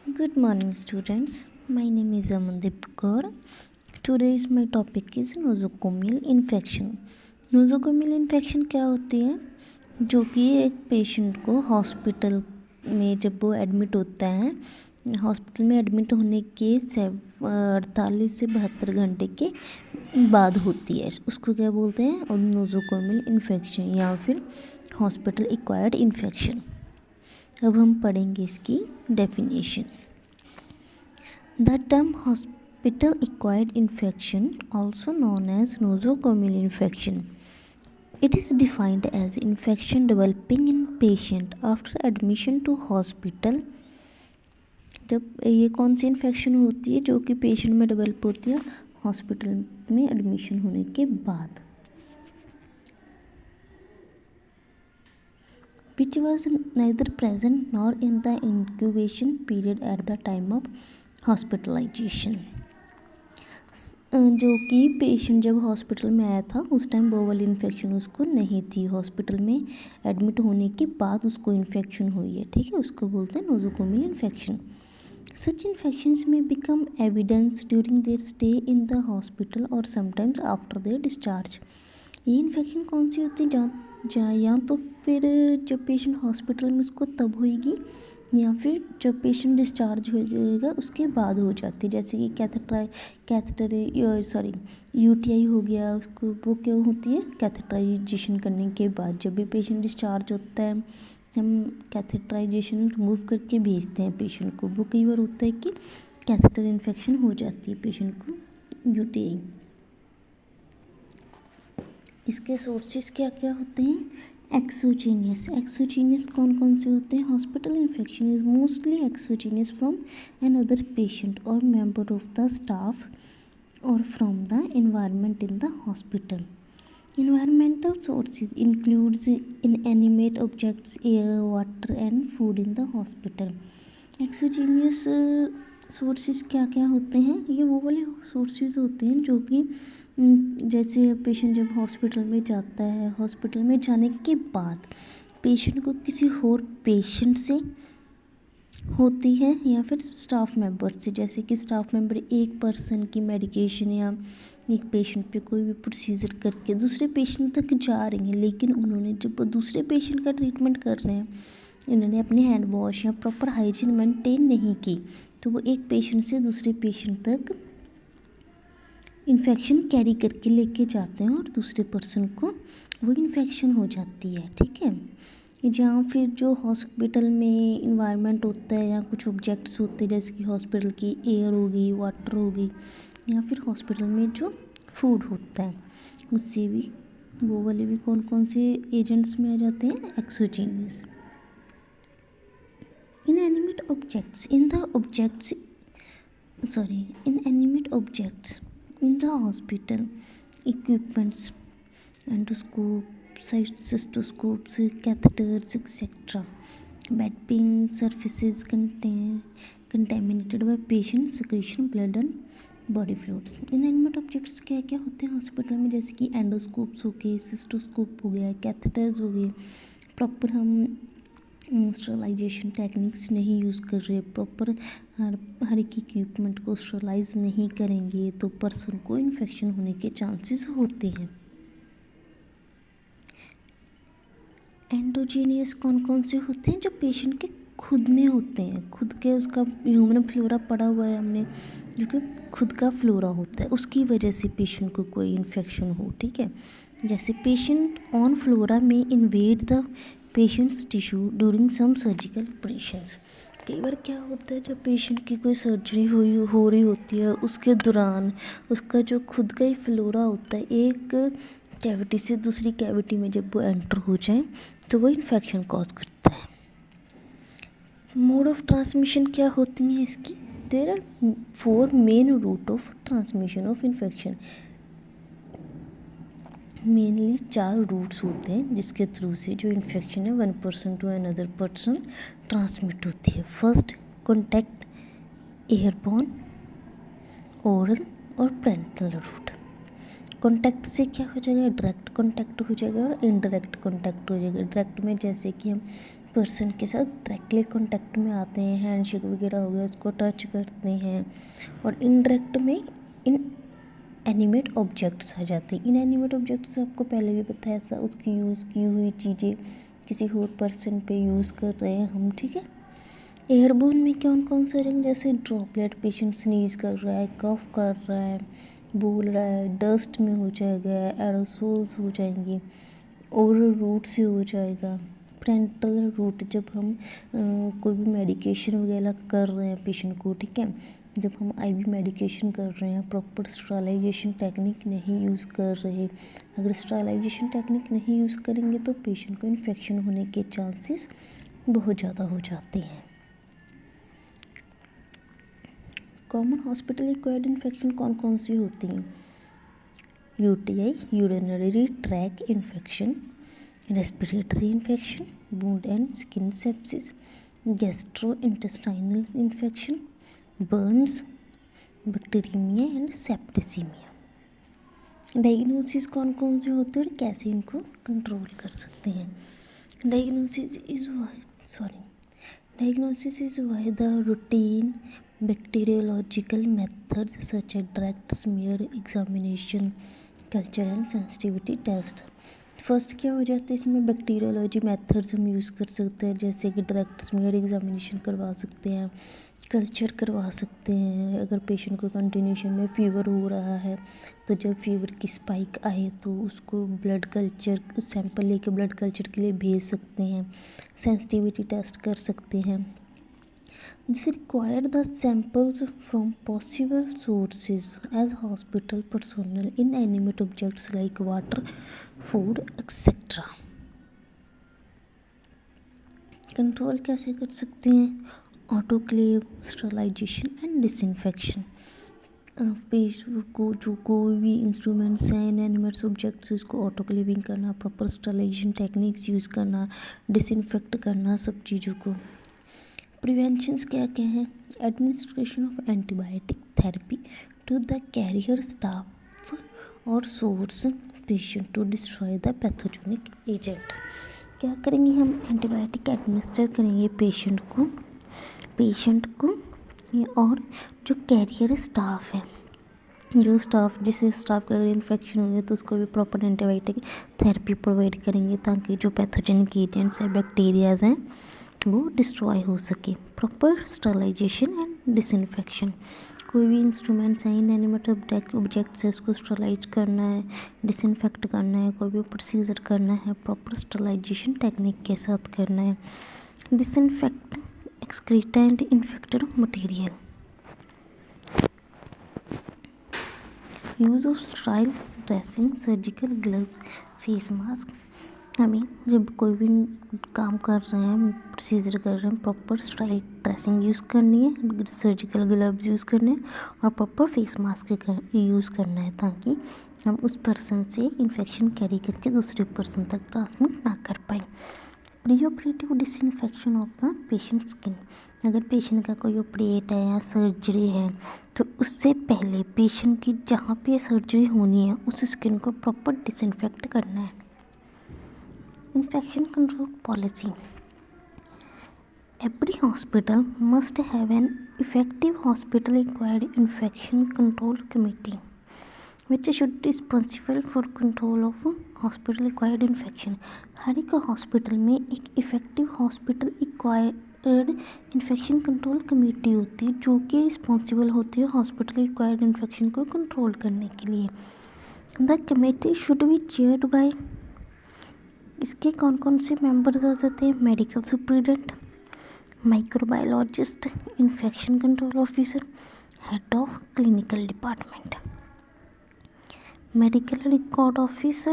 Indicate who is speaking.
Speaker 1: Good morning, students. My name is Amandeep Kaur. Today's my topic is nosocomial infection. Nosocomial infection क्या होती है? जो कि एक पेशेंट को हॉस्पिटल में जब वो एडमिट होता है, हॉस्पिटल में एडमिट होने के 48 से 72 घंटे के बाद होती है। उसको क्या बोलते हैं? और नोज़ोकोमियल इन्फेक्शन या फिर हॉस्पिटल एक्वायर्ड इन्फेक्शन। अब हम पढ़ेंगे इसकी definition. The term hospital acquired infection, also known as nosocomial infection, it is defined as infection developing in patient after admission to hospital। जब ये कौन सी इन्फेक्शन होती है जो कि पेशेंट में डेवलप होती है हॉस्पिटल में एडमिशन होने के बाद। which was neither present nor in the incubation period at the time of hospitalization। जो कि पेशेंट जब हॉस्पिटल में आया था उस टाइम वो वाली इन्फेक्शन उसको नहीं थी, हॉस्पिटल में एडमिट होने के बाद उसको इन्फेक्शन हुई है, ठीक है। उसको बोलते हैं नोज़ोकोमियल इन्फेक्शन। सच इन्फेक्शंस में become evidence during their stay in the hospital और समटाइम्स आफ्टर देयर डिस्चार्ज। ये इन्फेक्शन कौन सी होती है? जहाँ या तो फिर जब पेशेंट हॉस्पिटल में उसको तब होएगी या फिर जब पेशेंट डिस्चार्ज हो जाएगा उसके बाद हो जाती है। जैसे कि यूटीआई हो गया, उसको वो क्यों होती है? कैथेटराइजेशन करने के बाद। जब भी पेशेंट डिस्चार्ज होता है हम कैथेटराइजेशन रिमूव करके भेजते हैं पेशेंट को। वो कई बार होता है कि कैथेटर इन्फेक्शन हो जाती है पेशेंट को यूटीआई। इसके सोर्सेज क्या क्या होते हैं? एक्सोजीनियस कौन कौन से होते हैं? Hospital infection is mostly exogenous from an other patient और मेंबर ऑफ द स्टाफ और from the environment in the hospital. Environmental sources includes inanimate objects, air, water and food in the hospital। Exogenous sources क्या क्या होते हैं? ये वो वाले sources होते हैं जो कि जैसे पेशेंट जब हॉस्पिटल में जाता है, हॉस्पिटल में जाने के बाद पेशेंट को किसी और पेशेंट से होती है या फिर स्टाफ मेंबर से। जैसे कि स्टाफ मेंबर एक पर्सन की मेडिकेशन या एक पेशेंट पे कोई भी प्रोसीजर करके दूसरे पेशेंट तक जा रही हैं, लेकिन उन्होंने जब दूसरे पेशेंट का ट्रीटमेंट कर रहे हैं इन्होंने अपनी हैंड वॉश या प्रॉपर हाइजीन मेंटेन नहीं की, तो वो एक पेशेंट से दूसरे पेशेंट तक इन्फेक्शन कैरी करके लेके जाते हैं और दूसरे पर्सन को वो इन्फेक्शन हो जाती है, ठीक है। जहाँ फिर जो हॉस्पिटल में इन्वायरमेंट होता है या कुछ ऑब्जेक्ट्स होते हैं जैसे कि हॉस्पिटल की एयर होगी, वाटर होगी या फिर हॉस्पिटल में जो फूड होता है उससे भी वो वाले भी कौन कौन से एजेंट्स में आ जाते हैं? Exogenous. inanimate objects in the hospital equipments, endoscopes, cystoscopes, catheters, etc. Bedding surfaces contaminated by patient secretion, blood and body fluids. Inanimate objects क्या क्या होते हैं हॉस्पिटल में? जैसे कि एंडोस्कोप्स हो गए, सिस्टोस्कोप हो गया, कैथेटर्स हो गए। प्रॉपर हम स्टरलाइजेशन टेक्निक्स नहीं यूज़ कर रहे, प्रॉपर हर एक इक्विपमेंट को स्टरलाइज नहीं करेंगे तो पर्सन को इन्फेक्शन होने के चांसेस होते हैं। एंडोजीनियस कौन कौन से होते हैं? जो पेशेंट के खुद में होते हैं, खुद के उसका ह्यूमन फ्लोरा पड़ा हुआ है हमने, जो कि खुद का फ्लोरा होता है उसकी वजह से पेशेंट को कोई इन्फेक्शन हो, ठीक है। जैसे पेशेंट ऑन फ्लोरा में invade the patient's tissue during some surgical operations. कई बार क्या होता है जब पेशेंट की कोई सर्जरी हो रही होती है उसके दौरान उसका जो खुद का ही फ्लोरा होता है एक कैविटी से दूसरी कैविटी में जब वो एंटर हो जाए तो वो इन्फेक्शन कॉज करता है। मोड ऑफ ट्रांसमिशन क्या होती हैं इसकी? There are 4 main route of transmission of infection. Mainly 4 routes होते हैं जिसके थ्रू से जो इन्फेक्शन है one person to another person transmit होती है। फर्स्ट कॉन्टैक्ट, एयरबॉर्न, ओरल और पेरेंटल रूट। कॉन्टैक्ट से क्या हो जाएगा? डायरेक्ट कॉन्टैक्ट हो जाएगा और इनडायरेक्ट कॉन्टैक्ट हो जाएगा। डायरेक्ट में जैसे कि हम पर्सन के साथ डायरेक्टली कांटेक्ट में आते हैं, हैंडशेक वगैरह हो गया उसको टच करते हैं। और इनडायरेक्ट में इन एनिमेट ऑब्जेक्ट्स आ जाते हैं। इन एनिमेट ऑब्जेक्ट्स आपको पहले भी बताया था, उसकी यूज़ की हुई चीज़ें किसी और पर्सन पे यूज़ कर रहे हैं हम, ठीक है। एयरबोर्न में कौन कौन से रहेंगे, जैसे ड्रॉपलेट, पेशेंट स्नीज कर रहा है, कफ कर रहा है, बोल रहा है, डस्ट में हो जाएगा, एरोसोल्स हो जाएंगे, ओरल रूट से हो जाएगा, पेरेंटल रूट जब हम कोई भी मेडिकेशन वगैरह कर रहे हैं पेशेंट को, ठीक है, जब हम आईवी मेडिकेशन कर रहे हैं, प्रॉपर स्टरलाइजेशन टेक्निक नहीं यूज़ कर रहे, अगर स्टरलाइजेशन टेक्निक नहीं यूज़ करेंगे तो पेशेंट को इन्फेक्शन होने के चांसेस बहुत ज़्यादा हो जाते हैं। कॉमन हॉस्पिटल एक्वायर्ड इन्फेक्शन कौन कौन सी होती हैं, UTI, urinary track infection, respiratory infection, wound and skin sepsis, gastrointestinal infection, Burns, bacteraemia and septicaemia. Diagnosis कौन कौन से होते हैं और कैसे इनको कंट्रोल कर सकते हैं। Diagnosis is why the routine bacteriological methods such as direct smear examination, culture and sensitivity test। First क्या हो जाता है इसमें, बैक्टीरियोलॉजी मेथड्स हम यूज़ कर सकते हैं, जैसे कि डायरेक्ट स्मीयर एग्जामिनेशन करवा सकते हैं, कल्चर करवा सकते हैं। अगर पेशेंट को कंटिन्यूशन में फ़ीवर हो रहा है तो जब फीवर की स्पाइक आए तो उसको ब्लड कल्चर सैंपल लेके ब्लड कल्चर के लिए भेज सकते हैं, सेंसिटिविटी टेस्ट कर सकते हैं। This required the samples from possible sources as hospital personnel, inanimate objects like water, food, etc. Control कैसे कर सकते हैं, autoclave, sterilisation and disinfection. Patient को जो कोई भी इंस्ट्रूमेंट्स हैं, इनएनिमेट ऑब्जेक्ट्स, उसको ऑटोक्लेविंग करना, प्रॉपर स्टरलाइजेशन टेक्निक्स यूज़ करना, डिसइंफेक्ट करना, सब चीज़ों को। प्रिवेंशंस क्या क्या हैं, administration of antibiotic therapy to the carrier staff और source patient to destroy the pathogenic agent. क्या करेंगे हम, एंटीबायोटिक एडमिनिस्टर करेंगे पेशेंट को और जो कैरियर स्टाफ है, जो स्टाफ जिस स्टाफ का अगर इन्फेक्शन हो गया तो उसको भी प्रॉपर एंटीबायोटिक थेरेपी प्रोवाइड करेंगे ताकि जो पैथोजेनिक एजेंट्स हैं, बैक्टीरियाज हैं, वो डिस्ट्रॉय हो सके। प्रॉपर स्टरलाइजेशन एंड डिसइंफेक्शन, कोई भी इंस्ट्रूमेंट्स हैं, इनएनिमेट ऑब्जेक्ट्स है, उसको स्टरलाइज करना है, डिसइंफेक्ट करना है, कोई भी प्रोसीजर करना है प्रॉपर स्टरलाइजेशन टेक्निक के साथ करना है। Disinfect excreta and infected material, use of Sterlite dressing, surgical gloves, face mask. हमें जब कोई भी काम कर रहे हैं, प्रोसीजर कर रहे हैं, प्रॉपर स्टराइल ड्रेसिंग यूज़ करनी है, सर्जिकल ग्लव्स यूज़ करने हैं और प्रॉपर फेस मास्क यूज़ करना है ताकि हम उस पर्सन से इन्फेक्शन कैरी करके दूसरे पर्सन तक ट्रांसमिट ना कर पाए। Pre operative disinfection of the patient skin, अगर पेशेंट का कोई ऑपरेट है या सर्जरी है तो उससे पहले पेशेंट की जहाँ पे सर्जरी होनी है उस स्किन को प्रॉपर डिसइंफेक्ट करना है। Infection control policy, every hospital must have an effective hospital acquired infection control committee which should be responsible for control of hospital acquired infection। हर एक हॉस्पिटल में एक effective hospital acquired infection control committee होती है जो कि responsible होती है hospital acquired infection को कंट्रोल करने के लिए। The committee should be chaired by, इसके कौन कौन से मेंबर्स आ जाते हैं, medical superintendent, microbiologist, infection control officer, head of clinical department, medical record officer,